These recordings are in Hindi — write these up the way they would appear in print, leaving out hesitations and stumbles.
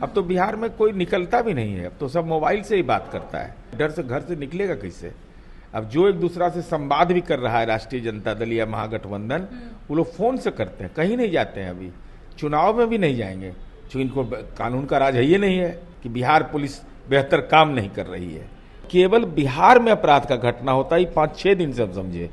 अब तो बिहार में कोई निकलता भी नहीं है, अब तो सब मोबाइल से ही बात करता है। डर से घर से निकलेगा कैसे? अब जो एक दूसरा से संवाद भी कर रहा है राष्ट्रीय जनता दल या महागठबंधन, वो लोग फोन से करते हैं, कहीं नहीं जाते हैं। अभी चुनाव में भी नहीं जाएंगे, क्योंकि इनको कानून का राज है ये नहीं है कि बिहार पुलिस बेहतर काम नहीं कर रही है। केवल बिहार में अपराध का घटना होता है 5-6 दिन से, हम समझे।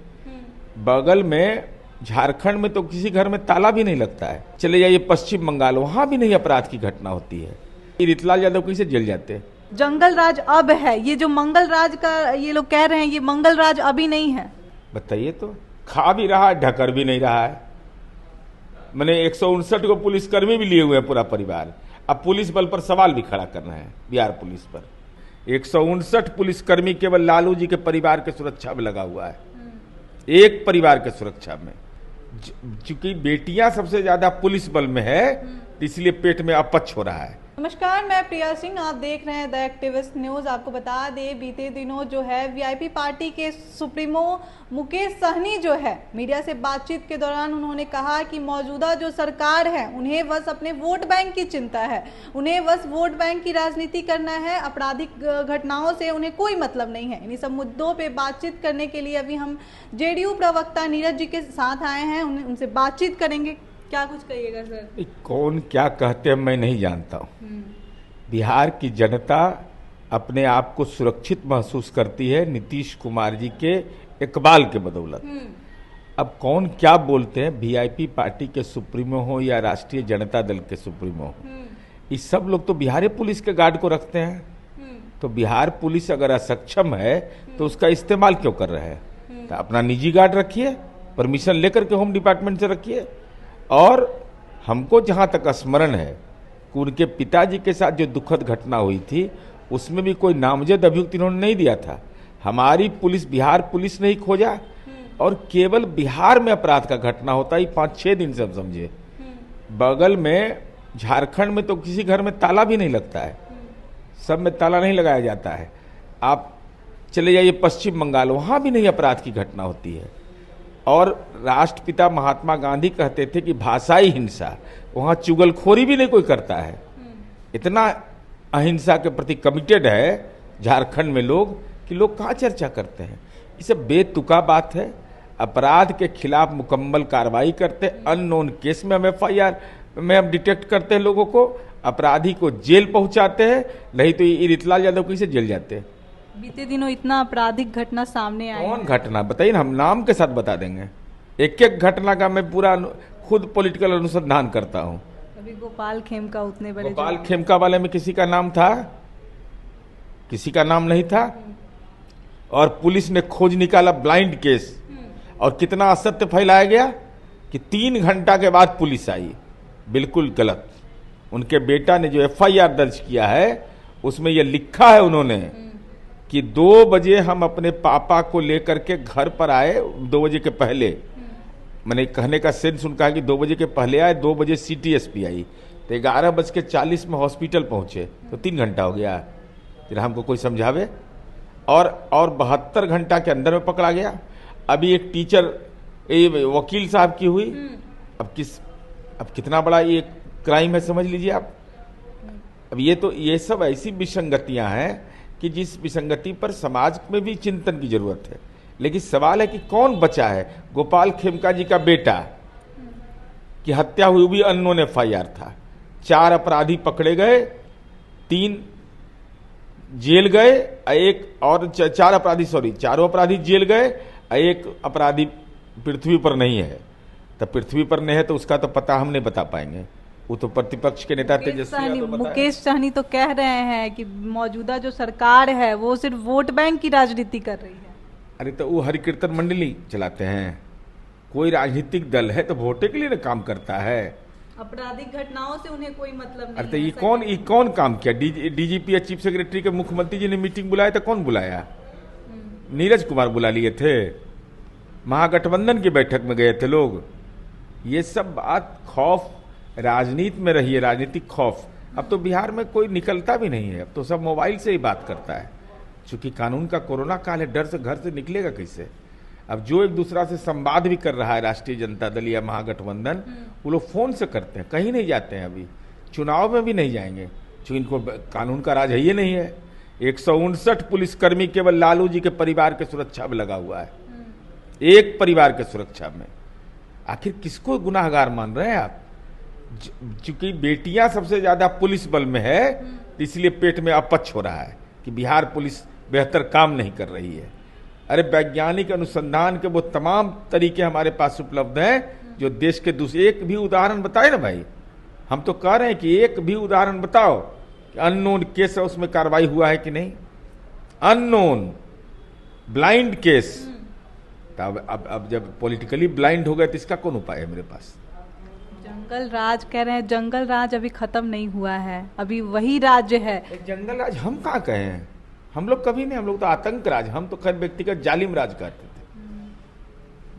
बगल में झारखंड में तो किसी घर में ताला भी नहीं लगता है। चले जाइए पश्चिम बंगाल, वहां भी नहीं अपराध की घटना होती है। रीतलाल यादव कैसे जेल जाते हैं? जंगल राज अब है, ये जो मंगल राज का ये लोग कह रहे हैं, ये मंगल राज अभी नहीं है। बताइए तो, खा भी रहा है, ढकर भी नहीं रहा है। मैंने 159 को पुलिसकर्मी भी लिए हुए हैं पूरा परिवार। अब पुलिस बल पर सवाल भी खड़ा करना है, बिहार पुलिस पर। 159 पुलिसकर्मी केवल लालू जी के परिवार के सुरक्षा में लगा हुआ है, एक परिवार के सुरक्षा में। चूंकि बेटियां सबसे ज्यादा पुलिस बल में है, इसलिए पेट में अपच हो रहा है। नमस्कार, मैं प्रिया सिंह, आप देख रहे हैं द एक्टिविस्ट न्यूज। आपको बता दें, बीते दिनों जो है वीआईपी पार्टी के सुप्रीमो मुकेश सहनी जो है, मीडिया से बातचीत के दौरान उन्होंने कहा कि मौजूदा जो सरकार है उन्हें बस अपने वोट बैंक की चिंता है, उन्हें बस वोट बैंक की राजनीति करना है, आपराधिक घटनाओं से उन्हें कोई मतलब नहीं है। इन्हीं सब मुद्दों पे बातचीत करने के लिए अभी हम जेडीयू प्रवक्ता नीरज जी के साथ आए हैं, उनसे बातचीत करेंगे। क्या कुछ कहिएगा सर? कौन क्या कहते हैं मैं नहीं जानता हूँ। बिहार की जनता अपने आप को सुरक्षित महसूस करती है नीतीश कुमार जी के इकबाल के बदौलत। अब कौन क्या बोलते हैं, वीआईपी पार्टी के सुप्रीमो हो या राष्ट्रीय जनता दल के सुप्रीमो हो, इस सब लोग तो बिहार पुलिस के गार्ड को रखते हैं। तो बिहार पुलिस अगर असक्षम है तो उसका इस्तेमाल क्यों कर रहे हैं? तो अपना निजी गार्ड रखिए, परमिशन लेकर के होम डिपार्टमेंट से रखिए। और हमको जहां तक स्मरण है कि उनके पिताजी के साथ जो दुखद घटना हुई थी, उसमें भी कोई नामजद अभियुक्त इन्होंने नहीं दिया था। हमारी पुलिस, बिहार पुलिस ने ही खोजा, और केवल बिहार में अपराध का घटना होता है 5-6 दिन से, हम समझे। बगल में झारखंड में तो किसी घर में ताला भी नहीं लगता है, सब में ताला नहीं लगाया जाता है। आप चले जाइए पश्चिम बंगाल, वहां भी नहीं अपराध की घटना होती है। और राष्ट्रपिता महात्मा गांधी कहते थे कि भाषाई हिंसा, वहां चुगलखोरी भी नहीं कोई करता है। इतना अहिंसा के प्रति कमिटेड है झारखंड में लोग कि लोग कहाँ चर्चा करते हैं। ये सब बेतुका बात है। अपराध के खिलाफ मुकम्मल कार्रवाई करते हैं, अननोन केस में हम FIR में हम डिटेक्ट करते हैं लोगों को, अपराधी को जेल पहुंचाते हैं। नहीं तो ये रीतलाल यादव कैसे जेल जाते हैं? बीते दिनों इतना आपराधिक घटना सामने आई। कौन घटना बताइए ना, हम नाम के साथ बता देंगे। एक एक घटना का मैं पूरा खुद पॉलिटिकल अनुसंधान करता हूँ। अभी गोपाल खेमका, उतने बड़े गोपाल खेमका वाले में किसी का नाम था? किसी का नाम नहीं था। और पुलिस ने खोज निकाला, ब्लाइंड केस। और कितना असत्य फैलाया गया कि 3 घंटा के बाद पुलिस आई। बिल्कुल गलत। उनके बेटा ने जो FIR दर्ज किया है, उसमें यह लिखा है उन्होंने कि 2 बजे हम अपने पापा को लेकर के घर पर आए, 2 बजे के पहले। मैंने कहने का सेंस उनका है कि 2 बजे के पहले आए, 2 बजे CTSP आई, तो 11:40 में हॉस्पिटल पहुंचे, तो 3 घंटा हो गया। फिर हमको कोई समझावे। और 72 घंटा के अंदर में पकड़ा गया। अभी एक टीचर, वकील साहब की हुई। अब कितना बड़ा ये क्राइम है, समझ लीजिए आप। अब ये सब ऐसी विसंगतियां हैं कि जिस विसंगति पर समाज में भी चिंतन की जरूरत है। लेकिन सवाल है कि कौन बचा है? गोपाल खेमका जी का बेटा की हत्या हुई भी अननोन FIR था। 4 अपराधी पकड़े गए, 3 जेल गए, एक और 4 अपराधी, सॉरी 4 अपराधी जेल गए, एक अपराधी पृथ्वी पर नहीं है। तो पृथ्वी पर नहीं है तो उसका तो पता हम नहीं बता पाएंगे। वो तो प्रतिपक्ष के नेता तेजस्वी मुकेश सहनी तो कह रहे हैं कि मौजूदा जो सरकार है वो सिर्फ वोट बैंक की राजनीति कर रही है। अरे तो वो हरिकीर्तन मंडली चलाते हैं। कोई राजनीतिक दल है तो वोटे के लिए ना काम करता है। आपराधिक घटनाओं से उन्हें कोई मतलब नहीं। अरे तो ये कौन काम किया? DGP या चीफ सेक्रेटरी के मुख्यमंत्री जी ने मीटिंग बुलाया था, कौन बुलाया? नीरज कुमार बुला लिए थे। महागठबंधन की बैठक में गए थे लोग। ये सब बात खौफ राजनीति में रही है, राजनीतिक खौफ। अब तो बिहार में कोई निकलता भी नहीं है, अब तो सब मोबाइल से ही बात करता है। चूंकि कानून का कोरोना काल है, डर से घर से निकलेगा कैसे? अब जो एक दूसरा से संवाद भी कर रहा है राष्ट्रीय जनता दल या महागठबंधन, वो लोग फोन से करते हैं, कहीं नहीं जाते हैं। अभी चुनाव में भी नहीं जाएंगे, चूंकि इनको कानून का राज है ये नहीं है। 159 पुलिसकर्मी केवल लालू जी के परिवार के सुरक्षा में लगा हुआ है, एक परिवार के सुरक्षा में। आखिर किसको गुनाहगार मान रहे हैं आप? चूंकि बेटियां सबसे ज्यादा पुलिस बल में है, तो इसलिए पेट में अपच हो रहा है कि बिहार पुलिस बेहतर काम नहीं कर रही है। अरे वैज्ञानिक अनुसंधान के वो तमाम तरीके हमारे पास उपलब्ध हैं जो देश के दूसरे। एक भी उदाहरण बताए ना भाई, हम तो कह रहे हैं कि एक भी उदाहरण बताओ कि अननोन केस है उसमें कार्रवाई हुआ है कि नहीं। Unknown blind case. तब अब जब पॉलिटिकली ब्लाइंड हो गए तो इसका कौन उपाय है मेरे पास? जंगल राज कह रहे हैं, जंगल राज अभी खत्म नहीं हुआ है, अभी वही राज्य है। जंगल राज हम कहाँ कहे हैं? हम लोग कभी नहीं, हम लोग तो आतंक राज, हम तो खैर व्यक्तिगत जालिम राज कहते थे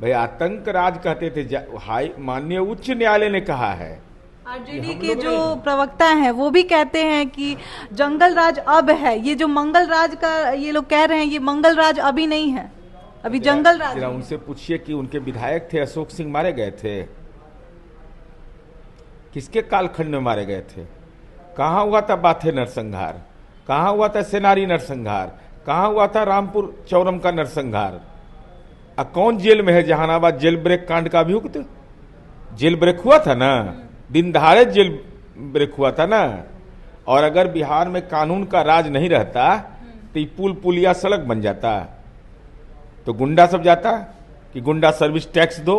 भाई, आतंक राज कहते थे। हाई माननीय उच्च न्यायालय ने कहा है। आरजेडी के जो प्रवक्ता हैं वो भी कहते हैं कि जंगल राज अब है, ये जो मंगल राज का ये लोग कह रहे हैं, ये मंगल राज अभी नहीं है, अभी जंगल राज। जरा उनसे पूछिए कि उनके विधायक थे अशोक सिंह मारे गए थे, किसके कालखंड में मारे गए थे? कहाँ हुआ था बाथे नरसंहार? कहाँ हुआ था सेनारी नरसंहार? कहाँ हुआ था रामपुर चौरम का नरसंहार? कौन जेल में है? जहानाबाद जेल ब्रेक कांड का अभियुक्त जेल ब्रेक हुआ था ना, दिन दहाड़े जेल ब्रेक हुआ था ना। और अगर बिहार में कानून का राज नहीं रहता तो पुल पुलिया सड़क बन जाता, तो गुंडा सब जाता कि गुंडा सर्विस टैक्स दो।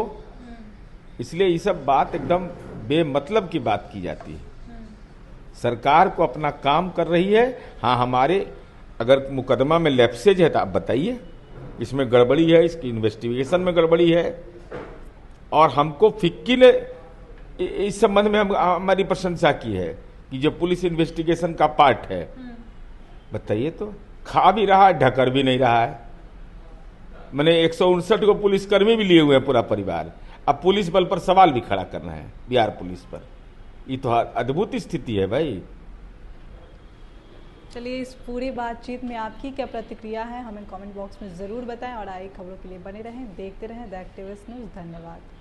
इसलिए ये सब बात एकदम बेमतलब की बात की जाती है। सरकार को अपना काम कर रही है। हाँ, हमारे अगर मुकदमा में लैप्सेज है तो आप बताइए, इसमें गड़बड़ी है, इसकी इन्वेस्टिगेशन में गड़बड़ी है। और हमको फिक्की ने इस संबंध में हमारी प्रशंसा की है कि जो पुलिस इन्वेस्टिगेशन का पार्ट है, बताइए तो खा भी रहा है, ढकर भी नहीं रहा है। मैंने 159 को पुलिसकर्मी भी लिए हुए हैं, पूरा परिवार। अब पुलिस बल पर सवाल भी खड़ा करना है, बिहार पुलिस पर। ये तो अद्भुत स्थिति है भाई। चलिए, इस पूरी बातचीत में आपकी क्या प्रतिक्रिया है हमें कमेंट बॉक्स में जरूर बताएं और आगे खबरों के लिए बने रहें, देखते रहें द एक्टिविस्ट न्यूज़। धन्यवाद।